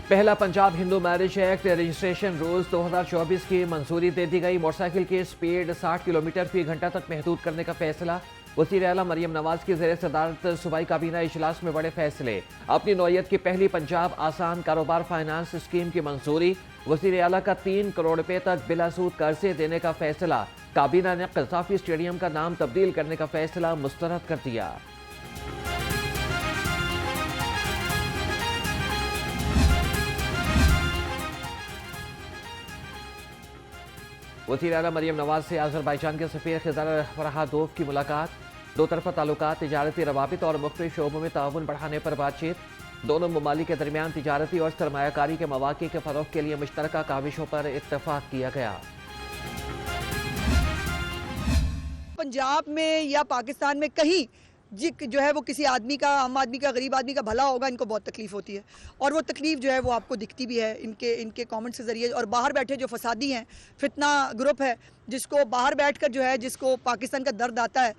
पहला Punjab Hindu marriage act registration rules 2024 की मंजूरी दे दी गई। मोटरसाइकिल की स्पीड 60 किलोमीटर फी घंटा तक महदूद करने का फैसला। वज़ीर आला मरियम नवाज की ज़ेर सदारत सूबाई काबीना इजलास में बड़े फैसले। अपनी नौयत की पहली पंजाब आसान कारोबार फाइनेंस स्कीम की मंजूरी। वज़ीर आला का 3 करोड़ रुपए तक बिलासूद कर्जे देने का फैसला। काबीना ने क़ज़ाफ़ी स्टेडियम का नाम तब्दील करने का फैसला मुस्तरद कर दिया। वज़ीर आला मरियम नवाज से अज़रबैजान के सफ़ीर ख़िज़र फरहादोव की मुलाकात। दो तरफ़ा ताल्लुकात, तिजारती रवाबित और मुख्तलिफ़ शोबों में ताउन बढ़ाने पर बातचीत। दोनों ममालिक के दरमियान तिजारती और सरमायाकारी के मौक़े के फ़रोग़ के लिए मुश्तरका काविशों पर इत्तफ़ाक़ किया गया। पंजाब में या पाकिस्तान में कहीं जो है वो किसी आदमी का, आम आदमी का, गरीब आदमी का भला होगा, इनको बहुत तकलीफ होती है और वो तकलीफ जो है वो आपको दिखती भी है इनके कमेंट्स के ज़रिए। और बाहर बैठे जो फसादी हैं, फितना ग्रुप है, जिसको बाहर बैठकर जो है जिसको पाकिस्तान का दर्द आता है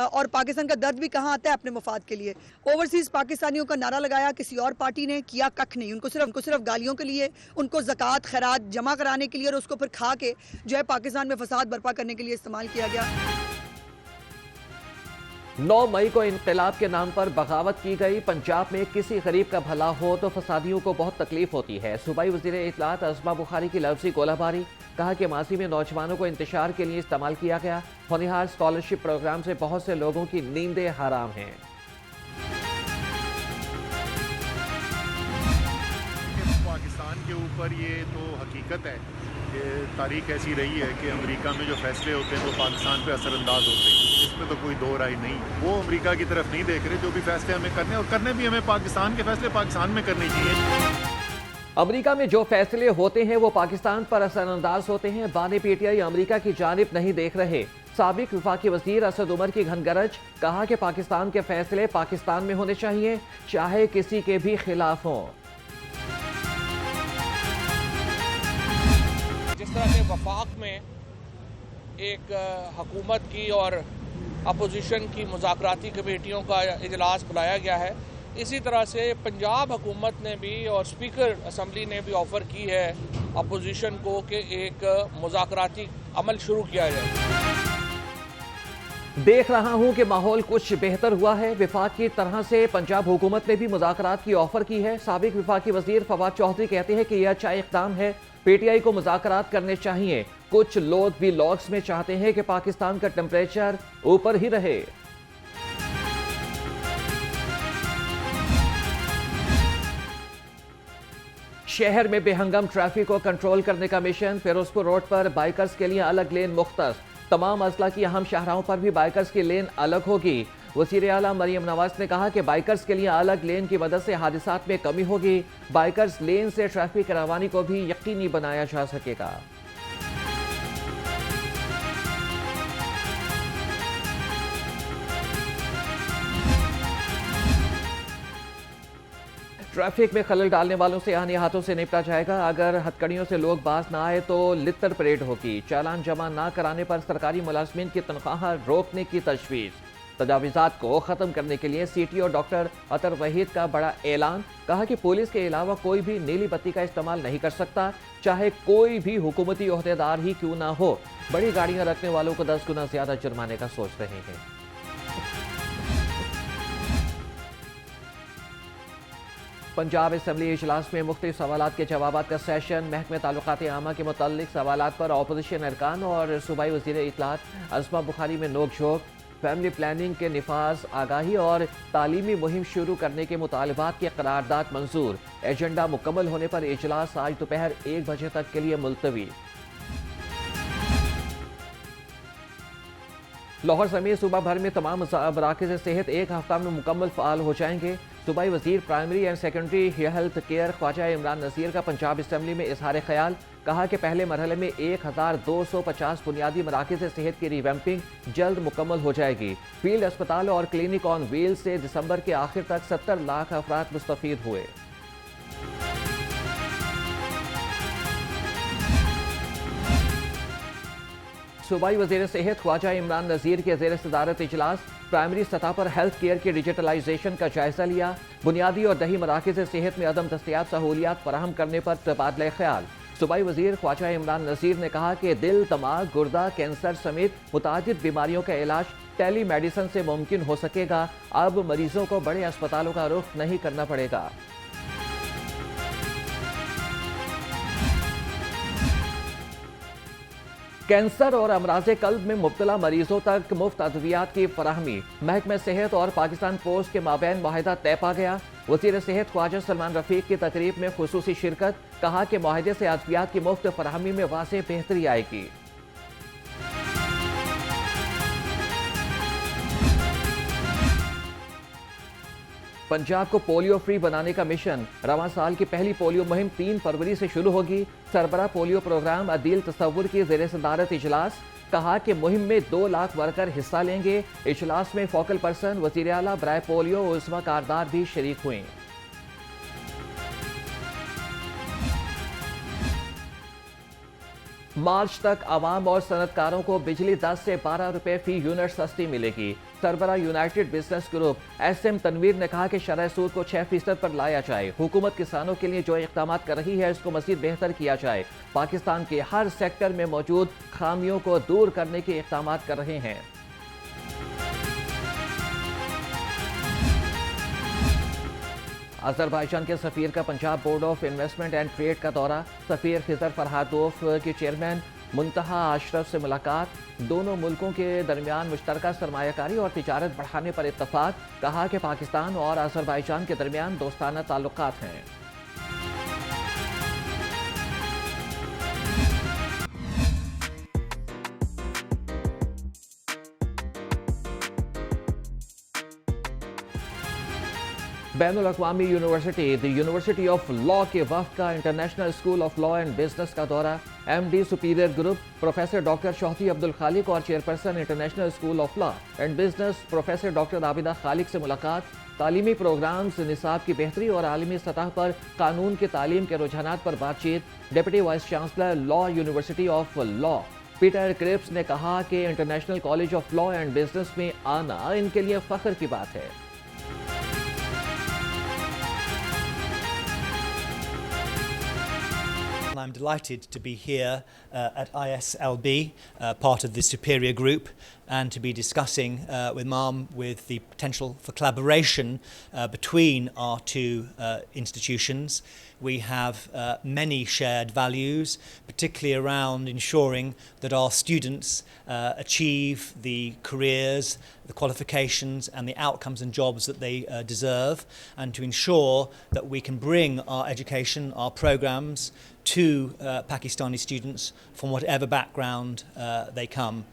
और पाकिस्तान का दर्द भी कहाँ आता है, अपने मफाद के लिए। ओवरसीज़ पाकिस्तानियों का नारा लगाया किसी और पार्टी ने, किया कख नहीं। उनको सिर्फ गालियों के लिए, उनको ज़कात खैरात जमा कराने के लिए और उसको फिर खा के जो है पाकिस्तान में फसाद बर्पा करने के लिए इस्तेमाल किया गया। 9 मई को इनकलाब के नाम पर बगावत की गई। पंजाब में किसी गरीब का भला हो तो फसादियों को बहुत तकलीफ होती है। सूबाई वज़ीर इत्तलात असमा बुखारी की लफ्ज़ी गोलाबारी। कहा कि माजी में नौजवानों को इंतशार के लिए इस्तेमाल किया गया। होनहार स्कॉलरशिप प्रोग्राम से बहुत से लोगों की नींदें हराम हैं। पाकिस्तान के ऊपर ये तो हकीकत है कि तारीख ऐसी रही है कि अमेरिका में जो फैसले होते हैं वो पाकिस्तान पे असरअंदाज होते हैं। इसमें तो कोई दो राय नहीं। वो अमेरिका की तरफ नहीं देख रहे। जो भी फैसले हमें करने और करने भी हमें पाकिस्तान के फैसले पाकिस्तान में करने चाहिए। अमेरिका में जो फैसले होते हैं वो पाकिस्तान पर असरअंदाज होते हैं। बानी पीटीआई अमेरिका की जानिब नहीं देख रहे। साबिक वफाकी वजीर असद उमर की घनगरज। कहा कि पाकिस्तान के फैसले पाकिस्तान में होने चाहिए, चाहे किसी के भी खिलाफ हों। जिस तरह से वफाक में एक हुकूमत की और अपोजिशन की मुज़ाकराती कमेटियों का इजलास बुलाया गया है, इसी तरह से पंजाब हुकूमत ने भी और स्पीकर असम्बली ने भी ऑफ़र की है अपोजिशन को कि एक मुज़ाकराती अमल शुरू किया जाए। देख रहा हूं कि माहौल कुछ बेहतर हुआ है। विफाक की तरह से पंजाब हुकूमत ने भी मुज़ाकरात की ऑफर की है। साबिक विफाकी वजीर फवाद चौधरी कहते हैं कि यह अच्छा इक़दाम है, पीटीआई को मुज़ाकरात करने चाहिए। कुछ लोग भी लॉग्स में चाहते हैं कि पाकिस्तान का टेम्परेचर ऊपर ही रहे। शहर में बेहंगम ट्रैफिक को कंट्रोल करने का मिशन। फिरोजपुर रोड पर बाइकर्स के लिए अलग लेन मुख्तस। तमाम अजला की अहम शाहराहों पर भी बाइकर्स की लेन अलग होगी। वज़ीर आला मरियम नवाज ने कहा कि बाइकर्स के लिए अलग लेन की मदद से हादसात में कमी होगी। बाइकर्स लेन से ट्रैफिक रवानी को भी यकीनी बनाया जा सकेगा। ट्रैफिक में खलल डालने वालों से आने हाथों से निपटा जाएगा। अगर हथकड़ियों से लोग बाज ना आए तो लित्तर परेड होगी। चालान जमा ना कराने पर सरकारी मुलाजमीन की तनख्वाह रोकने की तजवीज़। तजावीज़ात को ख़त्म करने के लिए सीटीओ डॉक्टर अतर वहीद का बड़ा ऐलान। कहा कि पुलिस के अलावा कोई भी नीली बत्ती का इस्तेमाल नहीं कर सकता, चाहे कोई भी हुकूमती ओहदेदार ही क्यों ना हो। बड़ी गाड़ियां रखने वालों को 10 गुना ज्यादा जुर्माने का सोच रहे हैं। पंजाब असम्बली इजलास में मुख्तलिफ सवालात के जवाबात का सेशन। महकमे ताल्लुकात आमा के मुताल्लिक सवालात पर अपोजिशन अरकान और सूबाई वज़ीर इत्तलात असमा बुखारी में नोक झोंक। फैमिली प्लानिंग के निफाज, आगाही और तालीमी मुहिम शुरू करने के मुतालबात की करारदाद मंजूर। एजेंडा मुकम्मल होने पर इजलास आज दोपहर 1 बजे तक के लिए मुलतवी। लाहौर समेत सूबा भर में तमाम मराकज़ सेहत एक हफ्ता में मुकम्मल फ़ाल हो जाएंगे। सूबाई वज़ीर primary and secondary health care Khawaja Imran Nazir का पंजाब असम्बली में इजहार ख्याल। कहा कि पहले मरहले में 1250 बुनियादी मराकज़ सेहत की रिवैम्पिंग जल्द मुकम्मल हो जाएगी। फील्ड अस्पताल और क्लिनिक ऑन व्हील से दिसंबर के आखिर तक 70 लाख अफराद मुस्तफ़ीद हुए। सूबाई वज़ीर सेहत ख्वाजा इमरान नज़ीर के ज़ेर सदारत इजलास। प्राइमरी सतह पर हेल्थ केयर की डिजिटलाइजेशन का जायजा लिया। बुनियादी और दही मराकज़ सेहत में अदम दस्तयाब सहूलियात फराहम करने पर तबादला ख्याल। सूबाई वजीर ख्वाजा इमरान नज़ीर ने कहा कि दिल, दिमाग, गुर्दा कैंसर समेत मुतादिद बीमारियों का इलाज टेली मेडिसिन से मुमकिन हो सकेगा। अब मरीजों को बड़े अस्पतालों का रुख नहीं करना पड़ेगा। कैंसर और अमराज़े कल्ब में मुब्तला मरीजों तक मुफ्त अद्वियात की फराहमी। महकमा सेहत और पाकिस्तान पोस्ट के माबैन मुआहिदा तय पा गया। वज़ीर सेहत ख्वाजा सलमान रफीक की तकरीब में खुसूसी शिरकत। कहा कि मुआहिदे से अद्वियात की मुफ्त फराहमी में वाज़ेह बेहतरी आएगी। पंजाब को पोलियो फ्री बनाने का मिशन। रवां साल की पहली पोलियो मुहिम 3 फरवरी से शुरू होगी। सरबरा पोलियो प्रोग्राम अदील तसव्वुर की ज़ेर सदारत इजलास। कहा कि मुहिम में 2 लाख वर्कर हिस्सा लेंगे। इजलास में फोकल पर्सन वज़ीर आला बराए पोलियो उस्मा कारदार भी शरीक हुए। मार्च तक आवाम और सनतकारों को बिजली 10 से 12 रुपए फी यूनिट सस्ती मिलेगी। सरबरा united business group SM Tanveer ने कहा कि शरह सूद को 6% पर लाया जाए। हुकूमत किसानों के लिए जो इक़दाम कर रही है इसको मज़ीद बेहतर किया जाए। पाकिस्तान के हर सेक्टर में मौजूद खामियों को दूर करने के इक़दाम कर रहे हैं। अज़रबैजान के सफ़ीर का Punjab board of investment and trade का दौरा। सफ़ीर खिज़र फरहादोफ के चेयरमैन मुंतहा अशरफ से मुलाकात। दोनों मुल्कों के दरमियान मुश्तरका सरमायाकारी और तिजारत बढ़ाने पर इत्तफाक। कहा कि पाकिस्तान और अज़रबैजान के दरमियान दोस्ताना ताल्लुकात हैं। बैनुल अक़वामी university the university of law के वफ़द का international school of law and business का दौरा। MD Superior group professor doctor शौहती अब्दुल खालिक और chairperson international school of law and business professor doctor Abida Khaliq से मुलाकात। तालीमी प्रोग्राम्स, निसाब की बेहतरी और आलमी सतह पर कानून की तालीम के रुझानात पर बातचीत। Deputy vice chancellor law university of law Peter Cripps ने कहा कि international college of law and business में आना इनके लिए फख्र की बात है। I'm delighted to be here at ISLB, part of the Superior Group, and to be discussing with Ma'am with the potential for collaboration between our two institutions. We have many shared values, particularly around ensuring that our students achieve the careers, the qualifications and the outcomes and jobs that they deserve, and to ensure that we can bring our education, our programs to Pakistani students from whatever background they come.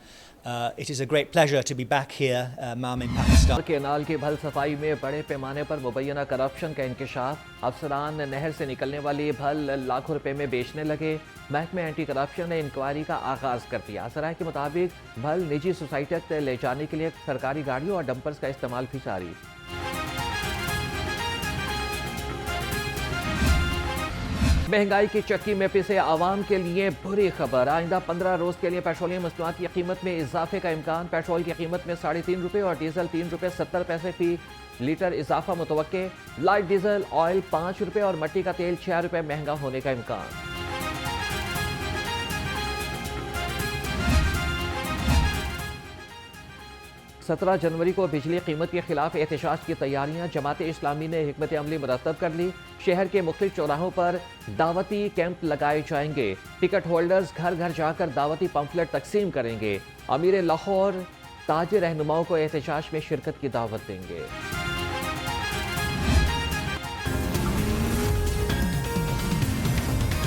It is a great pleasure to be back here, Ma'am, in Pakistan. Canal की भल सफाई में बड़े पैमाने पर मुबैना corruption का इंकशाफ। अफसरान नहर से निकलने वाली भल लाखों रुपए में बेचने लगे। महकमे एंटी करप्शन ने इंक्वायरी का आगाज कर दिया। सराय के मुताबिक भल निजी सोसाइटी तक ले जाने के लिए सरकारी गाड़ियों और डंपर्स का इस्तेमाल भी जारी। महंगाई की चक्की में पिसे आवाम के लिए बुरी खबर। आइंदा 15 रोज के लिए पेट्रोलियम मसनूआत की कीमत में इजाफे का इम्कान। पेट्रोल की कीमत में 3.5 रुपये और डीजल 3 रुपये 70 पैसे फी लीटर इजाफा मुतवक्के। लाइट डीजल ऑयल 5 रुपये और मट्टी का तेल 6 रुपये महंगा होने का इम्कान। 17 जनवरी को बिजली कीमत के खिलाफ एहतजाज की तैयारियां। जमात इस्लामी ने हिकमत अमली मुरतब कर ली। शहर के मुख्तलिफ चौराहों पर दावती कैंप लगाए जाएंगे। टिकट होल्डर्स घर घर जाकर दावती पंफलेट तकसीम करेंगे। अमीर लाहौर ताज रहनुमाओं को एहतजाज में शिरकत की दावत देंगे।